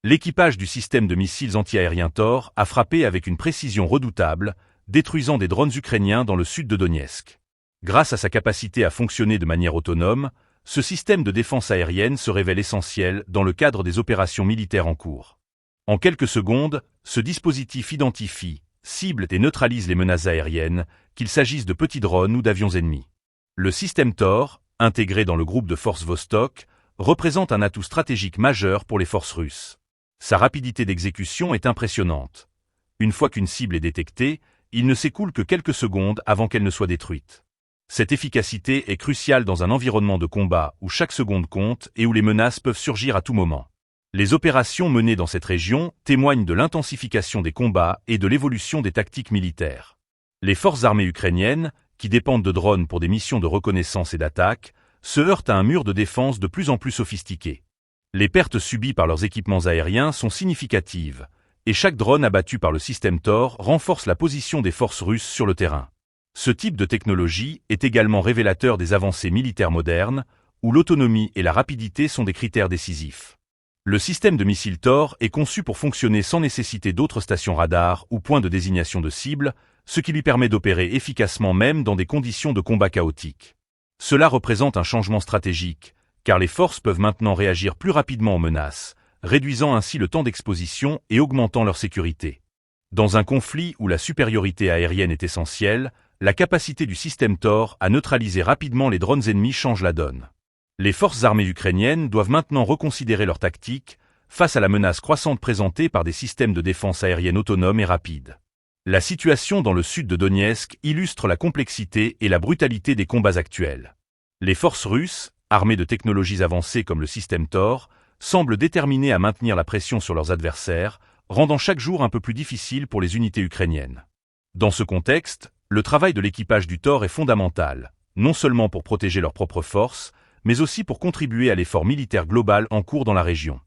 L'équipage du système de missiles antiaériens Tor a frappé avec une précision redoutable, détruisant des drones ukrainiens dans le sud de Donetsk. Grâce à sa capacité à fonctionner de manière autonome, ce système de défense aérienne se révèle essentiel dans le cadre des opérations militaires en cours. En quelques secondes, ce dispositif identifie, cible et neutralise les menaces aériennes, qu'il s'agisse de petits drones ou d'avions ennemis. Le système Tor, intégré dans le groupe de forces Vostok, représente un atout stratégique majeur pour les forces russes. Sa rapidité d'exécution est impressionnante. Une fois qu'une cible est détectée, il ne s'écoule que quelques secondes avant qu'elle ne soit détruite. Cette efficacité est cruciale dans un environnement de combat où chaque seconde compte et où les menaces peuvent surgir à tout moment. Les opérations menées dans cette région témoignent de l'intensification des combats et de l'évolution des tactiques militaires. Les forces armées ukrainiennes, qui dépendent de drones pour des missions de reconnaissance et d'attaque, se heurtent à un mur de défense de plus en plus sophistiqué. Les pertes subies par leurs équipements aériens sont significatives, et chaque drone abattu par le système Tor renforce la position des forces russes sur le terrain. Ce type de technologie est également révélateur des avancées militaires modernes, où l'autonomie et la rapidité sont des critères décisifs. Le système de missiles Tor est conçu pour fonctionner sans nécessiter d'autres stations radars ou points de désignation de cible, ce qui lui permet d'opérer efficacement même dans des conditions de combat chaotiques. Cela représente un changement stratégique, car les forces peuvent maintenant réagir plus rapidement aux menaces, réduisant ainsi le temps d'exposition et augmentant leur sécurité. Dans un conflit où la supériorité aérienne est essentielle, la capacité du système Tor à neutraliser rapidement les drones ennemis change la donne. Les forces armées ukrainiennes doivent maintenant reconsidérer leur tactique face à la menace croissante présentée par des systèmes de défense aérienne autonomes et rapides. La situation dans le sud de Donetsk illustre la complexité et la brutalité des combats actuels. Les forces russes, armées de technologies avancées comme le système Tor, semblent déterminées à maintenir la pression sur leurs adversaires, rendant chaque jour un peu plus difficile pour les unités ukrainiennes. Dans ce contexte, le travail de l'équipage du Tor est fondamental, non seulement pour protéger leurs propres forces, mais aussi pour contribuer à l'effort militaire global en cours dans la région.